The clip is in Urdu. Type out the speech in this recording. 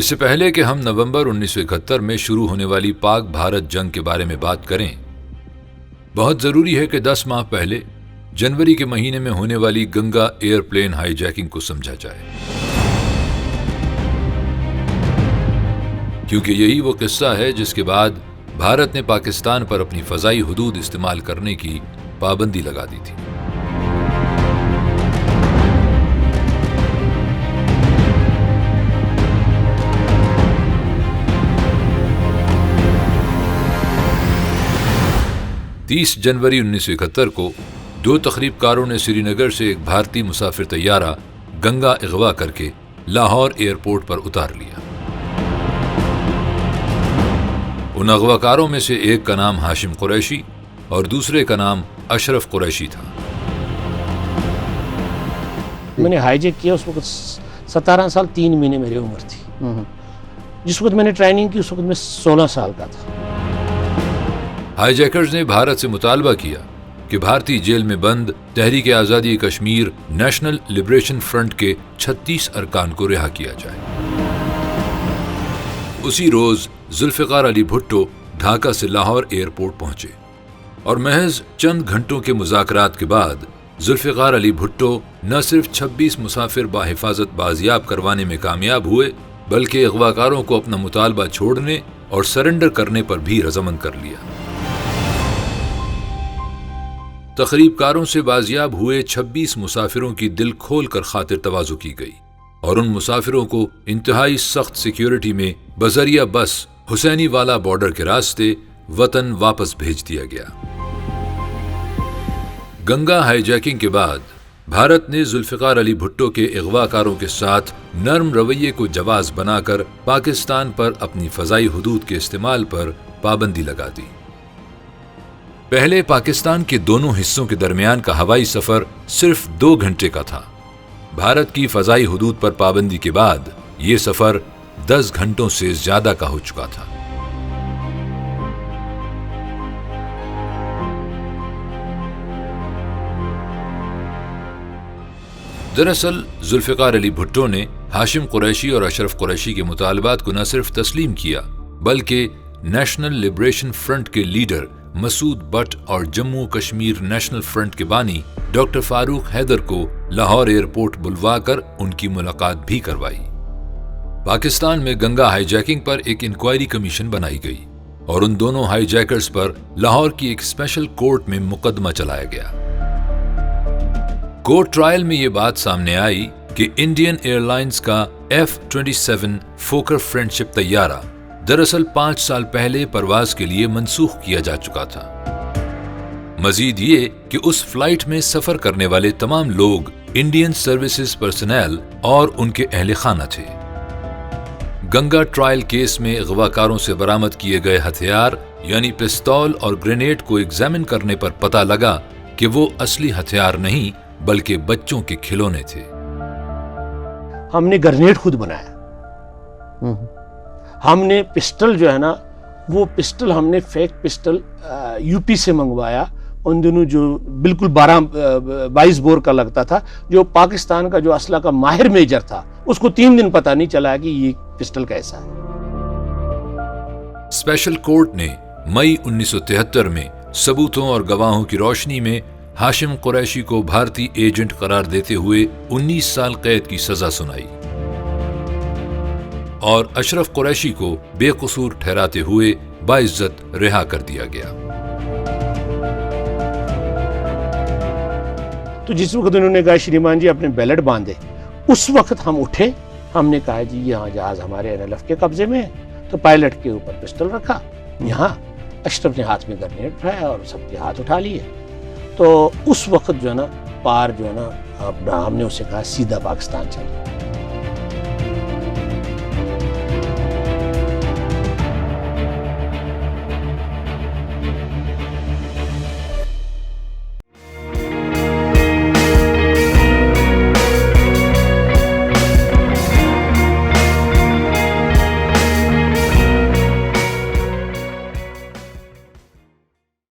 اس سے پہلے کہ ہم نومبر 1971 میں شروع ہونے والی پاک بھارت جنگ کے بارے میں بات کریں، بہت ضروری ہے کہ 10 ماہ پہلے جنوری کے مہینے میں ہونے والی Ganga airplane hijacking کو سمجھا جائے، کیونکہ یہی وہ قصہ ہے جس کے بعد بھارت نے پاکستان پر اپنی فضائی حدود استعمال کرنے کی پابندی لگا دی تھی۔ تیس جنوری 1971 کو 2 تخریب کاروں نے سری نگر سے ایک بھارتی مسافر طیارہ گنگا اغوا کر کے لاہور ایئرپورٹ پر اتار لیا۔ ان اغوا کاروں میں سے ایک کا نام ہاشم قریشی اور دوسرے کا نام اشرف قریشی تھا۔ میں نے ہائی جیک کیا، اس وقت 17 سال 3 مہینے میری عمر تھی۔ جس وقت میں نے ٹریننگ کی اس وقت میں 16 سال کا تھا۔ ہائی جیکرز نے بھارت سے مطالبہ کیا کہ بھارتی جیل میں بند تحریک آزادی کشمیر نیشنل لبریشن فرنٹ کے 36 ارکان کو رہا کیا جائے۔ اسی روز ذوالفقار علی بھٹو ڈھاکہ سے لاہور ایئرپورٹ پہنچے اور محض چند گھنٹوں کے مذاکرات کے بعد ذوالفقار علی بھٹو نہ صرف 26 مسافر بحفاظت بازیاب کروانے میں کامیاب ہوئے بلکہ اغواکاروں کو اپنا مطالبہ چھوڑنے اور سرنڈر کرنے پر بھی رضامند کر لیا۔ تخریب کاروں سے بازیاب ہوئے 26 مسافروں کی دل کھول کر خاطر تواضع کی گئی اور ان مسافروں کو انتہائی سخت سیکیورٹی میں بذریعہ بس حسینی والا بارڈر کے راستے وطن واپس بھیج دیا گیا۔ گنگا ہائی جیکنگ کے بعد بھارت نے ذوالفقار علی بھٹو کے اغوا کاروں کے ساتھ نرم رویے کو جواز بنا کر پاکستان پر اپنی فضائی حدود کے استعمال پر پابندی لگا دی۔ پہلے پاکستان کے دونوں حصوں کے درمیان کا ہوائی سفر صرف 2 گھنٹے کا تھا۔ بھارت کی فضائی حدود پر پابندی کے بعد یہ سفر 10 گھنٹوں سے زیادہ کا ہو چکا تھا۔ دراصل ذوالفقار علی بھٹو نے ہاشم قریشی اور اشرف قریشی کے مطالبات کو نہ صرف تسلیم کیا بلکہ نیشنل لبریشن فرنٹ کے لیڈر مسعود بٹ اور جموں کشمیر نیشنل فرنٹ کے بانی ڈاکٹر فاروق حیدر کو لاہور ایئرپورٹ بلوا کر ان کی ملاقات بھی کروائی۔ پاکستان میں گنگا ہائی جیکنگ پر ایک انکوائری کمیشن بنائی گئی اور ان دونوں ہائی جیکرز پر لاہور کی ایک اسپیشل کورٹ میں مقدمہ چلایا گیا۔ کورٹ ٹرائل میں یہ بات سامنے آئی کہ انڈین ایئر لائنز کا F-27 فوکر فرینڈشپ طیارہ دراصل 5 سال پہلے پرواز کے لیے منسوخ کیا جا چکا تھا۔ مزید یہ کہ اس فلائٹ میں سفر کرنے والے تمام لوگ انڈین سروسز پرسنل اور ان کے اہل خانہ تھے۔ گنگا ٹرائل کیس میں اغواکاروں سے برآمد کیے گئے ہتھیار یعنی پستول اور گرینیڈ کو ایگزامن کرنے پر پتہ لگا کہ وہ اصلی ہتھیار نہیں بلکہ بچوں کے کھلونے تھے۔ ہم نے گرینیڈ خود بنایا، ہم نے پسٹل جو ہے نا وہ پسٹل ہم نے فیک پسٹل یو پی سے منگوایا، ان دنوں جو بالکل 22 بور کا لگتا تھا، جو پاکستان کا جو اسلحہ کا ماہر میجر تھا اس کو 3 دن پتہ نہیں چلا کہ یہ پسٹل کیسا ہے۔ اسپیشل کورٹ نے مئی 1973 میں ثبوتوں اور گواہوں کی روشنی میں ہاشم قریشی کو بھارتی ایجنٹ قرار دیتے ہوئے 19 سال قید کی سزا سنائی اور اشرف قریشی کو بے قصور ٹھہراتے ہوئے باعزت رہا کر دیا گیا۔ تو جس وقت انہوں نے کہا شریمان جی اپنے بیلٹ باندھے، اس وقت ہم اٹھے، ہم نے کہا جی یہاں جہاز ہمارے NLF کے قبضے میں ہے، تو پائلٹ کے اوپر پسٹل رکھا، یہاں اشرف نے ہاتھ میں گرنیڈ اٹھایا اور سب کے ہاتھ اٹھا لیے۔ تو اس وقت جو ہے نا پار جو ہے نا ہم نے اسے کہا سیدھا پاکستان چل۔